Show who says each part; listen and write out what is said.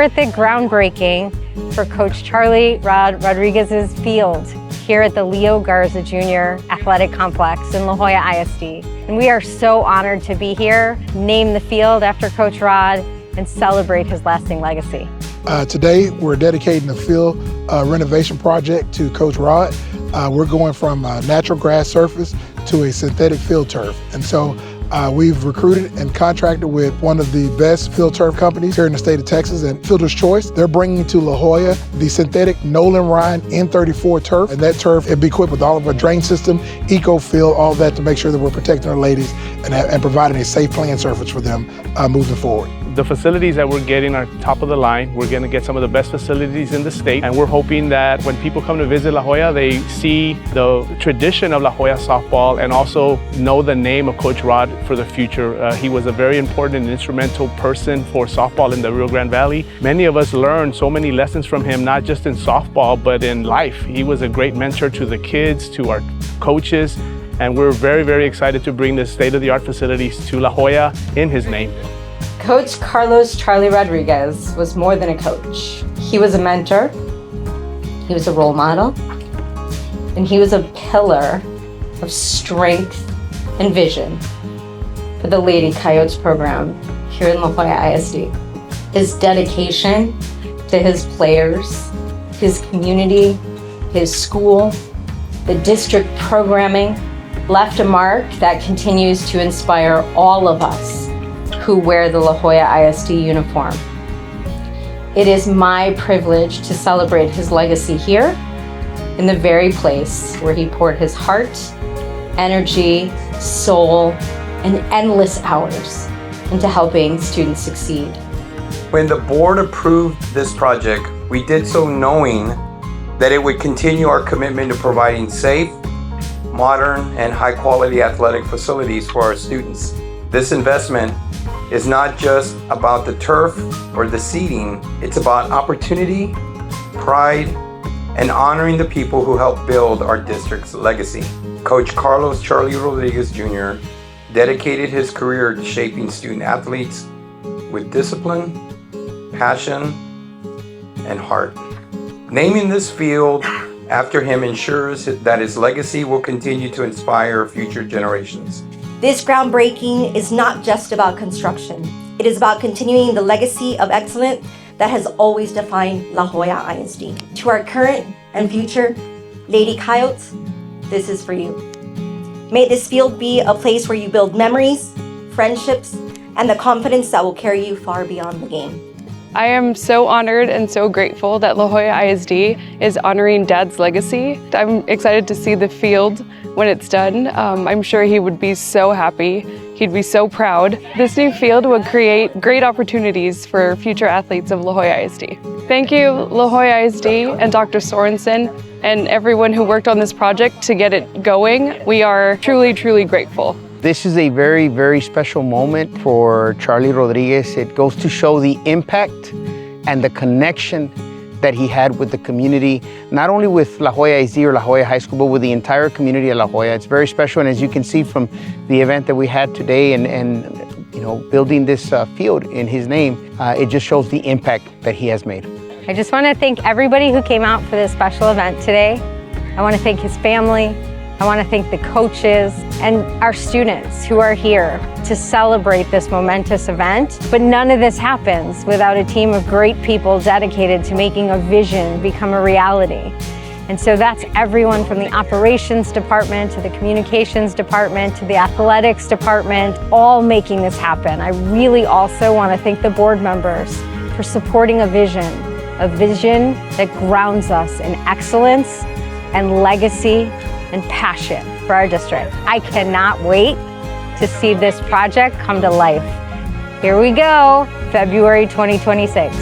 Speaker 1: at the groundbreaking for Coach Charlie Rodriguez's field here at the Leo Garza Jr. Athletic Complex in La Joya ISD. And we are so honored to be here, name the field after Coach Rod, and celebrate his lasting legacy.
Speaker 2: Today, we're dedicating the field renovation project to Coach Rod. We're going from a natural grass surface to a synthetic field turf. And so we've recruited and contracted with one of the best field turf companies here in the state of Texas, and Fielder's Choice. They're bringing to La Joya the synthetic Nolan Ryan N34 turf, and that turf will be equipped with all of our drain system, eco-field, all that to make sure that we're protecting our ladies and providing a safe playing surface for them moving forward.
Speaker 3: The facilities that we're getting are top of the line. We're going to get some of the best facilities in the state, and we're hoping that when people come to visit La Joya, they see the tradition of La Joya softball and also know the name of Coach Rod for the future. He was a very important and instrumental person for softball in the Rio Grande Valley. Many of us learned so many lessons from him, not just in softball, but in life. He was a great mentor to the kids, to our coaches, and we're very, very excited to bring the state-of-the-art facilities to La Joya in his name.
Speaker 4: Coach Carlos Charlie Rodriguez was more than a coach. He was a mentor, he was a role model, and he was a pillar of strength and vision for the Lady Coyotes program here in La Joya ISD. His dedication to his players, his community, his school, the district programming left a mark that continues to inspire all of us who wear the La Joya ISD uniform. It is my privilege to celebrate his legacy here in the very place where he poured his heart, energy, soul, and endless hours into helping students succeed.
Speaker 5: When the board approved this project, we did so knowing that it would continue our commitment to providing safe, modern, and high-quality athletic facilities for our students. This investment is not just about the turf or the seating, it's about opportunity, pride, and honoring the people who helped build our district's legacy. Coach Carlos Charlie Rodriguez Jr. dedicated his career to shaping student athletes with discipline, passion, and heart. Naming this field after him ensures that his legacy will continue to inspire future generations.
Speaker 6: This groundbreaking is not just about construction. It is about continuing the legacy of excellence that has always defined La Joya ISD. To our current and future Lady Coyotes, this is for you. May this field be a place where you build memories, friendships, and the confidence that will carry you far beyond the game.
Speaker 7: I am so honored and so grateful that La Joya ISD is honoring Dad's legacy. I'm excited to see the field when it's done. I'm sure he would be so happy. He'd be so proud. This new field would create great opportunities for future athletes of La Joya ISD. Thank you, La Joya ISD and Dr. Sorensen and everyone who worked on this project to get it going. We are truly, truly grateful.
Speaker 8: This is a very, very special moment for Charlie Rodriguez. It goes to show the impact and the connection that he had with the community, not only with La Joya ISD or La Joya High School, but with the entire community of La Joya. It's very special, and as you can see from the event that we had today and you know, building this field in his name, it just shows the impact that he has made.
Speaker 1: I just want to thank everybody who came out for this special event today. I want to thank his family. I want to thank the coaches and our students who are here to celebrate this momentous event. But none of this happens without a team of great people dedicated to making a vision become a reality. And so that's everyone from the operations department to the communications department to the athletics department, all making this happen. I really also want to thank the board members for supporting a vision that grounds us in excellence and legacy and passion for our district. I cannot wait to see this project come to life. Here we go, February 2026.